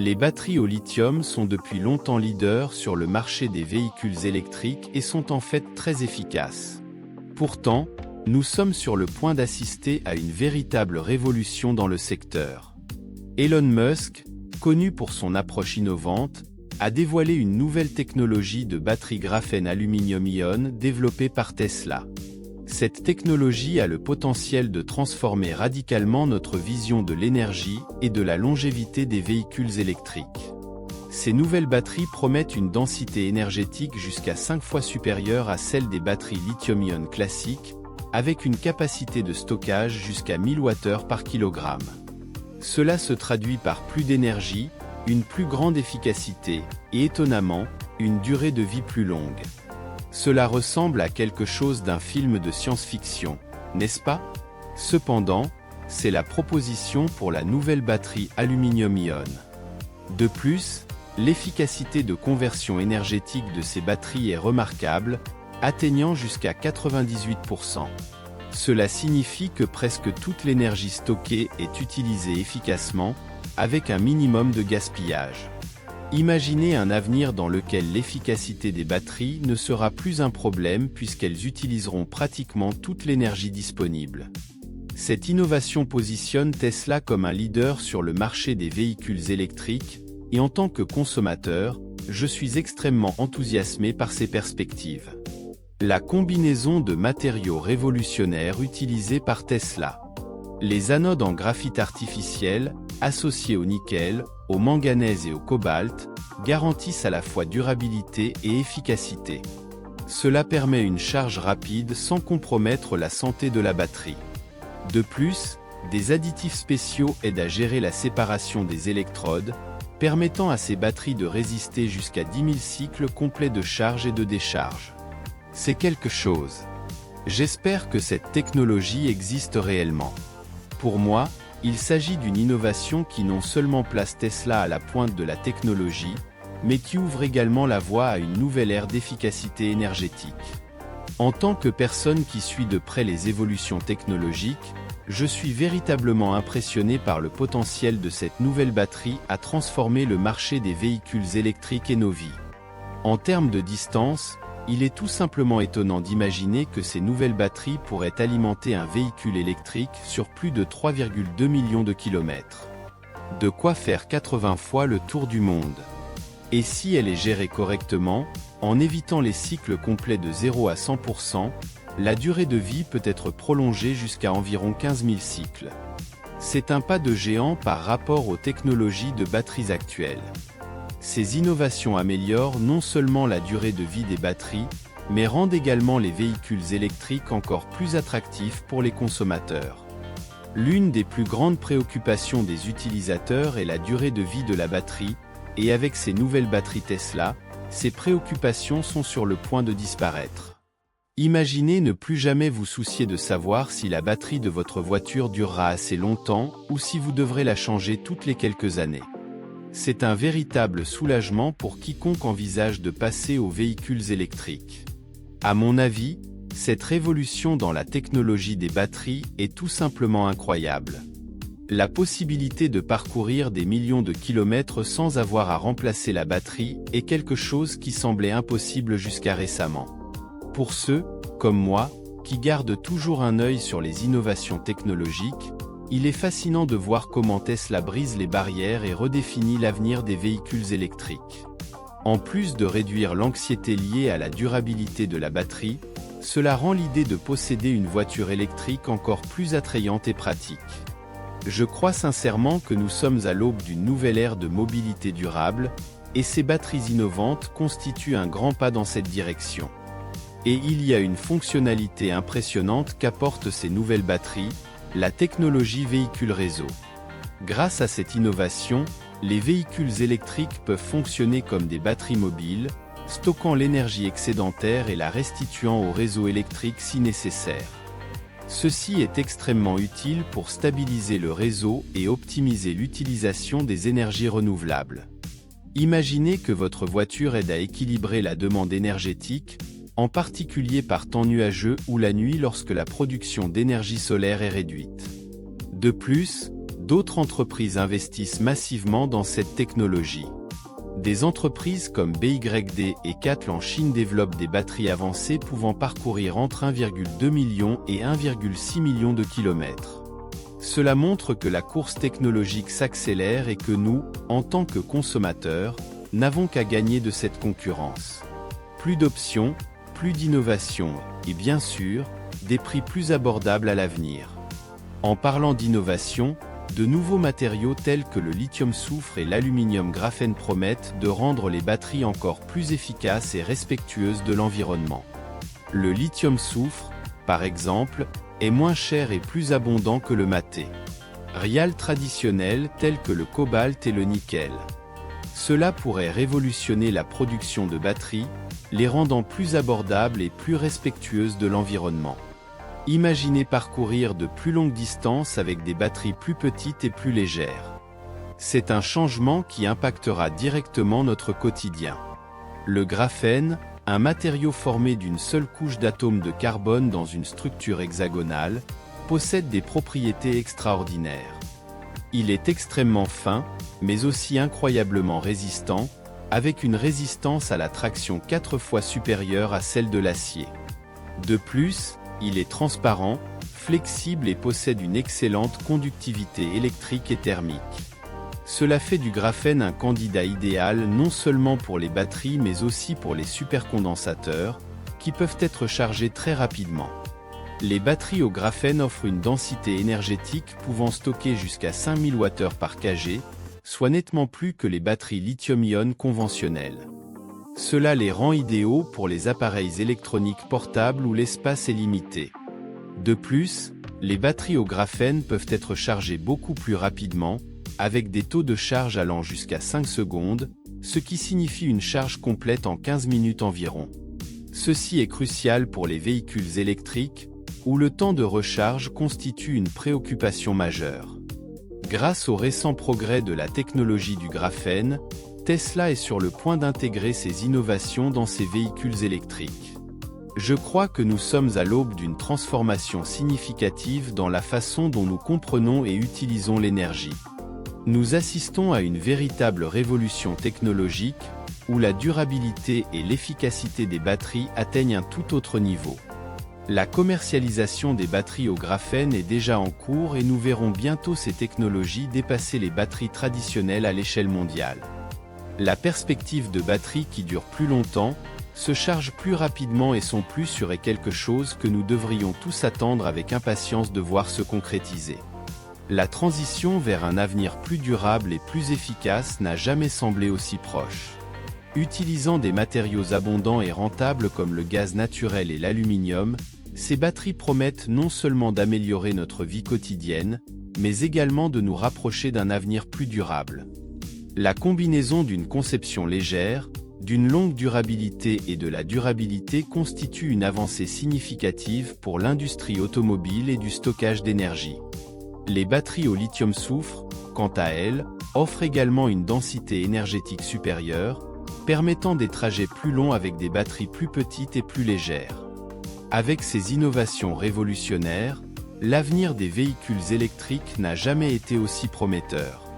Les batteries au lithium sont depuis longtemps leaders sur le marché des véhicules électriques et sont en fait très efficaces. Pourtant, nous sommes sur le point d'assister à une véritable révolution dans le secteur. Elon Musk, connu pour son approche innovante, a dévoilé une nouvelle technologie de batterie graphène-aluminium-ion développée par Tesla. Cette technologie a le potentiel de transformer radicalement notre vision de l'énergie et de la longévité des véhicules électriques. Ces nouvelles batteries promettent une densité énergétique jusqu'à 5 fois supérieure à celle des batteries lithium-ion classiques, avec une capacité de stockage jusqu'à 1000 Wh par kilogramme. Cela se traduit par plus d'énergie, une plus grande efficacité et, étonnamment, une durée de vie plus longue. Cela ressemble à quelque chose d'un film de science-fiction, n'est-ce pas? Cependant, c'est la proposition pour la nouvelle batterie aluminium-ion. De plus, l'efficacité de conversion énergétique de ces batteries est remarquable, atteignant jusqu'à 98%. Cela signifie que presque toute l'énergie stockée est utilisée efficacement, avec un minimum de gaspillage. Imaginez un avenir dans lequel l'efficacité des batteries ne sera plus un problème puisqu'elles utiliseront pratiquement toute l'énergie disponible. Cette innovation positionne Tesla comme un leader sur le marché des véhicules électriques, et en tant que consommateur, je suis extrêmement enthousiasmé par ces perspectives. La combinaison de matériaux révolutionnaires utilisés par Tesla. Les anodes en graphite artificiel, associées au nickel, au manganèse et au cobalt, garantissent à la fois durabilité et efficacité. Cela permet une charge rapide sans compromettre la santé de la batterie. De plus, des additifs spéciaux aident à gérer la séparation des électrodes, permettant à ces batteries de résister jusqu'à 10 000 cycles complets de charge et de décharge. C'est quelque chose. J'espère que cette technologie existe réellement. Pour moi, il s'agit d'une innovation qui non seulement place Tesla à la pointe de la technologie, mais qui ouvre également la voie à une nouvelle ère d'efficacité énergétique. En tant que personne qui suit de près les évolutions technologiques, je suis véritablement impressionné par le potentiel de cette nouvelle batterie à transformer le marché des véhicules électriques et nos vies. En termes de distance, il est tout simplement étonnant d'imaginer que ces nouvelles batteries pourraient alimenter un véhicule électrique sur plus de 3,2 millions de kilomètres. De quoi faire 80 fois le tour du monde. Et si elle est gérée correctement, en évitant les cycles complets de 0 à 100%, la durée de vie peut être prolongée jusqu'à environ 15 000 cycles. C'est un pas de géant par rapport aux technologies de batteries actuelles. Ces innovations améliorent non seulement la durée de vie des batteries, mais rendent également les véhicules électriques encore plus attractifs pour les consommateurs. L'une des plus grandes préoccupations des utilisateurs est la durée de vie de la batterie, et avec ces nouvelles batteries Tesla, ces préoccupations sont sur le point de disparaître. Imaginez ne plus jamais vous soucier de savoir si la batterie de votre voiture durera assez longtemps ou si vous devrez la changer toutes les quelques années. C'est un véritable soulagement pour quiconque envisage de passer aux véhicules électriques. À mon avis, cette révolution dans la technologie des batteries est tout simplement incroyable. La possibilité de parcourir des millions de kilomètres sans avoir à remplacer la batterie est quelque chose qui semblait impossible jusqu'à récemment. Pour ceux, comme moi, qui gardent toujours un œil sur les innovations technologiques, il est fascinant de voir comment Tesla brise les barrières et redéfinit l'avenir des véhicules électriques. En plus de réduire l'anxiété liée à la durabilité de la batterie, cela rend l'idée de posséder une voiture électrique encore plus attrayante et pratique. Je crois sincèrement que nous sommes à l'aube d'une nouvelle ère de mobilité durable, et ces batteries innovantes constituent un grand pas dans cette direction. Et il y a une fonctionnalité impressionnante qu'apportent ces nouvelles batteries, la technologie véhicule réseau. Grâce à cette innovation, les véhicules électriques peuvent fonctionner comme des batteries mobiles, stockant l'énergie excédentaire et la restituant au réseau électrique si nécessaire. Ceci est extrêmement utile pour stabiliser le réseau et optimiser l'utilisation des énergies renouvelables. Imaginez que votre voiture aide à équilibrer la demande énergétique, en particulier par temps nuageux ou la nuit lorsque la production d'énergie solaire est réduite. De plus, D'autres entreprises investissent massivement dans cette technologie. Des entreprises comme BYD et CATL en Chine développent des batteries avancées pouvant parcourir entre 1,2 million et 1,6 million de kilomètres. Cela montre que la course technologique s'accélère et que nous, en tant que consommateurs, n'avons qu'à gagner de cette concurrence. Plus d'options, plus d'innovation, et bien sûr, des prix plus abordables à l'avenir. En parlant d'innovation, de nouveaux matériaux tels que le lithium-soufre et l'aluminium graphène promettent de rendre les batteries encore plus efficaces et respectueuses de l'environnement. Le lithium-soufre, par exemple, est moins cher et plus abondant que le maté. Rial traditionnel tels que le cobalt et le nickel. Cela pourrait révolutionner la production de batteries, les rendant plus abordables et plus respectueuses de l'environnement. Imaginez parcourir de plus longues distances avec des batteries plus petites et plus légères. C'est un changement qui impactera directement notre quotidien. Le graphène, un matériau formé d'une seule couche d'atomes de carbone dans une structure hexagonale, possède des propriétés extraordinaires. Il est extrêmement fin, mais aussi incroyablement résistant, avec une résistance à la traction 4 fois supérieure à celle de l'acier. De plus, il est transparent, flexible et possède une excellente conductivité électrique et thermique. Cela fait du graphène un candidat idéal non seulement pour les batteries mais aussi pour les supercondensateurs, qui peuvent être chargés très rapidement. Les batteries au graphène offrent une densité énergétique pouvant stocker jusqu'à 5000 Wh par kg, soit nettement plus que les batteries lithium-ion conventionnelles. Cela les rend idéaux pour les appareils électroniques portables où l'espace est limité. De plus, les batteries au graphène peuvent être chargées beaucoup plus rapidement, avec des taux de charge allant jusqu'à 5 secondes, ce qui signifie une charge complète en 15 minutes environ. Ceci est crucial pour les véhicules électriques, où le temps de recharge constitue une préoccupation majeure. Grâce aux récents progrès de la technologie du graphène, Tesla est sur le point d'intégrer ces innovations dans ses véhicules électriques. Je crois que nous sommes à l'aube d'une transformation significative dans la façon dont nous comprenons et utilisons l'énergie. Nous assistons à une véritable révolution technologique, où la durabilité et l'efficacité des batteries atteignent un tout autre niveau. La commercialisation des batteries au graphène est déjà en cours et nous verrons bientôt ces technologies dépasser les batteries traditionnelles à l'échelle mondiale. La perspective de batteries qui durent plus longtemps, se chargent plus rapidement et sont plus sûres est quelque chose que nous devrions tous attendre avec impatience de voir se concrétiser. La transition vers un avenir plus durable et plus efficace n'a jamais semblé aussi proche. Utilisant des matériaux abondants et rentables comme le gaz naturel et l'aluminium, ces batteries promettent non seulement d'améliorer notre vie quotidienne, mais également de nous rapprocher d'un avenir plus durable. La combinaison d'une conception légère, d'une longue durabilité et de la durabilité constitue une avancée significative pour l'industrie automobile et du stockage d'énergie. Les batteries au lithium-soufre, quant à elles, offrent également une densité énergétique supérieure, permettant des trajets plus longs avec des batteries plus petites et plus légères. Avec ces innovations révolutionnaires, l'avenir des véhicules électriques n'a jamais été aussi prometteur.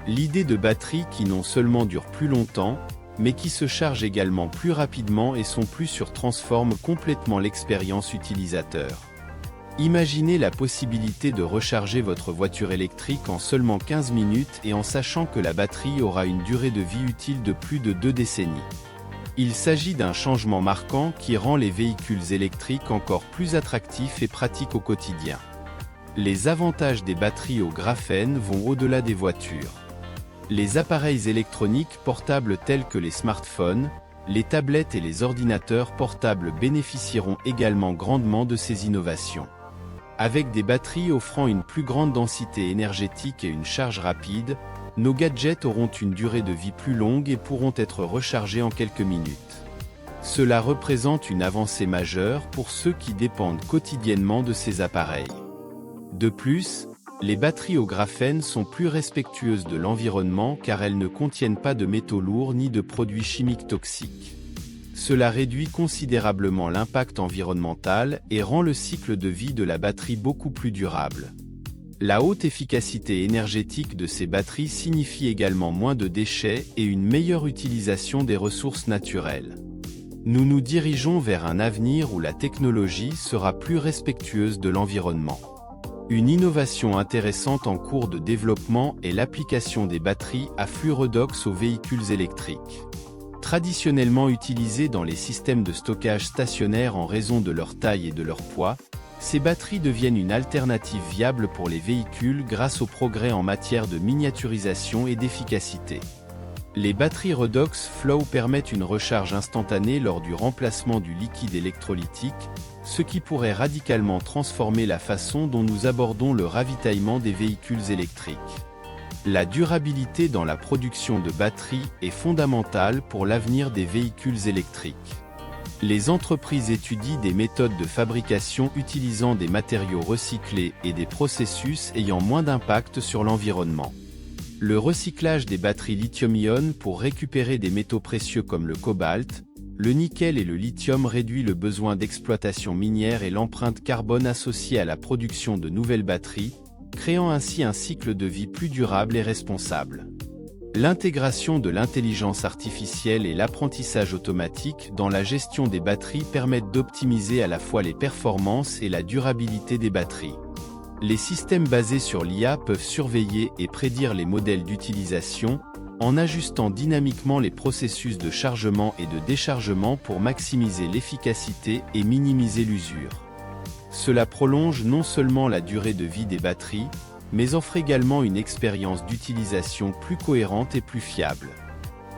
L'idée de batteries qui non seulement durent plus longtemps, mais qui se chargent également plus rapidement et sont plus sûres transforme complètement l'expérience utilisateur. Imaginez la possibilité de recharger votre voiture électrique en seulement 15 minutes et en sachant que la batterie aura une durée de vie utile de plus de 2 décennies. Il s'agit d'un changement marquant qui rend les véhicules électriques encore plus attractifs et pratiques au quotidien. Les avantages des batteries au graphène vont au-delà des voitures. Les appareils électroniques portables tels que les smartphones, les tablettes et les ordinateurs portables bénéficieront également grandement de ces innovations. Avec des batteries offrant une plus grande densité énergétique et une charge rapide, nos gadgets auront une durée de vie plus longue et pourront être rechargés en quelques minutes. Cela représente une avancée majeure pour ceux qui dépendent quotidiennement de ces appareils. De plus, les batteries au graphène sont plus respectueuses de l'environnement car elles ne contiennent pas de métaux lourds ni de produits chimiques toxiques. Cela réduit considérablement l'impact environnemental et rend le cycle de vie de la batterie beaucoup plus durable. La haute efficacité énergétique de ces batteries signifie également moins de déchets et une meilleure utilisation des ressources naturelles. Nous nous dirigeons vers un avenir où la technologie sera plus respectueuse de l'environnement. Une innovation intéressante en cours de développement est l'application des batteries à flux redox aux véhicules électriques. Traditionnellement utilisées dans les systèmes de stockage stationnaires en raison de leur taille et de leur poids, ces batteries deviennent une alternative viable pour les véhicules grâce aux progrès en matière de miniaturisation et d'efficacité. Les batteries redox flow permettent une recharge instantanée lors du remplacement du liquide électrolytique, ce qui pourrait radicalement transformer la façon dont nous abordons le ravitaillement des véhicules électriques. La durabilité dans la production de batteries est fondamentale pour l'avenir des véhicules électriques. Les entreprises étudient des méthodes de fabrication utilisant des matériaux recyclés et des processus ayant moins d'impact sur l'environnement. Le recyclage des batteries lithium-ion pour récupérer des métaux précieux comme le cobalt, le nickel et le lithium réduit le besoin d'exploitation minière et l'empreinte carbone associée à la production de nouvelles batteries, créant ainsi un cycle de vie plus durable et responsable. L'intégration de l'intelligence artificielle et l'apprentissage automatique dans la gestion des batteries permettent d'optimiser à la fois les performances et la durabilité des batteries. Les systèmes basés sur l'IA peuvent surveiller et prédire les modèles d'utilisation, en ajustant dynamiquement les processus de chargement et de déchargement pour maximiser l'efficacité et minimiser l'usure. Cela prolonge non seulement la durée de vie des batteries, mais offre également une expérience d'utilisation plus cohérente et plus fiable.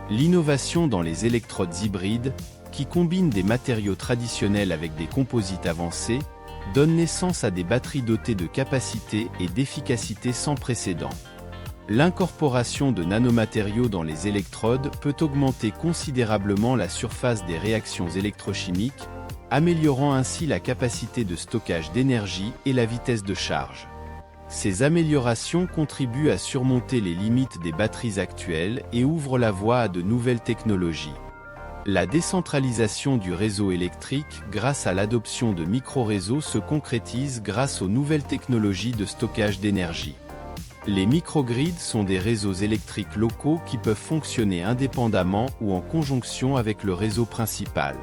L'innovation dans les électrodes hybrides, qui combinent des matériaux traditionnels avec des composites avancés, donne naissance à des batteries dotées de capacités et d'efficacité sans précédent. L'incorporation de nanomatériaux dans les électrodes peut augmenter considérablement la surface des réactions électrochimiques, améliorant ainsi la capacité de stockage d'énergie et la vitesse de charge. Ces améliorations contribuent à surmonter les limites des batteries actuelles et ouvrent la voie à de nouvelles technologies. La décentralisation du réseau électrique grâce à l'adoption de micro-réseaux se concrétise grâce aux nouvelles technologies de stockage d'énergie. Les microgrids sont des réseaux électriques locaux qui peuvent fonctionner indépendamment ou en conjonction avec le réseau principal.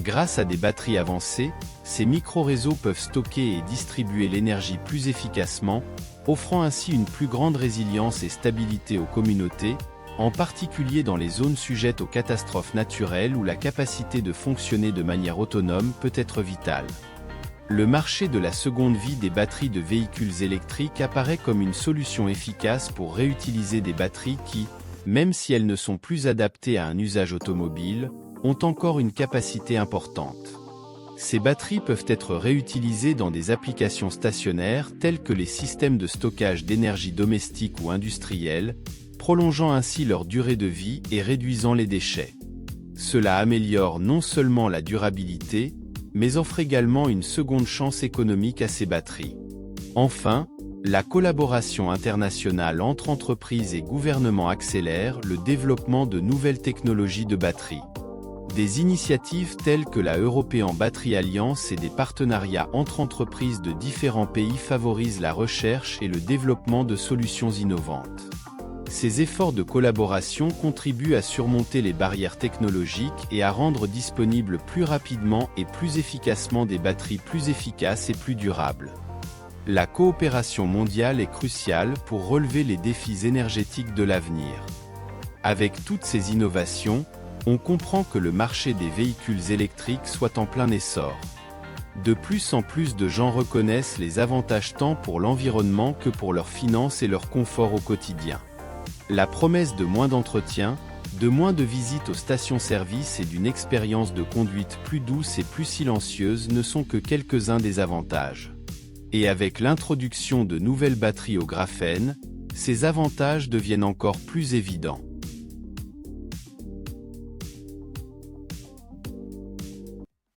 Grâce à des batteries avancées, ces micro-réseaux peuvent stocker et distribuer l'énergie plus efficacement, offrant ainsi une plus grande résilience et stabilité aux communautés, en particulier dans les zones sujettes aux catastrophes naturelles où la capacité de fonctionner de manière autonome peut être vitale. Le marché de la seconde vie des batteries de véhicules électriques apparaît comme une solution efficace pour réutiliser des batteries qui, même si elles ne sont plus adaptées à un usage automobile, ont encore une capacité importante. Ces batteries peuvent être réutilisées dans des applications stationnaires telles que les systèmes de stockage d'énergie domestique ou industriels, prolongeant ainsi leur durée de vie et réduisant les déchets. Cela améliore non seulement la durabilité, mais offre également une seconde chance économique à ces batteries. Enfin, la collaboration internationale entre entreprises et gouvernements accélère le développement de nouvelles technologies de batteries. Des initiatives telles que la European Battery Alliance et des partenariats entre entreprises de différents pays favorisent la recherche et le développement de solutions innovantes. Ces efforts de collaboration contribuent à surmonter les barrières technologiques et à rendre disponibles plus rapidement et plus efficacement des batteries plus efficaces et plus durables. La coopération mondiale est cruciale pour relever les défis énergétiques de l'avenir. Avec toutes ces innovations, on comprend que le marché des véhicules électriques soit en plein essor. De plus en plus de gens reconnaissent les avantages tant pour l'environnement que pour leurs finances et leur confort au quotidien. La promesse de moins d'entretien, de moins de visites aux stations-service et d'une expérience de conduite plus douce et plus silencieuse ne sont que quelques-uns des avantages. Et avec l'introduction de nouvelles batteries au graphène, ces avantages deviennent encore plus évidents.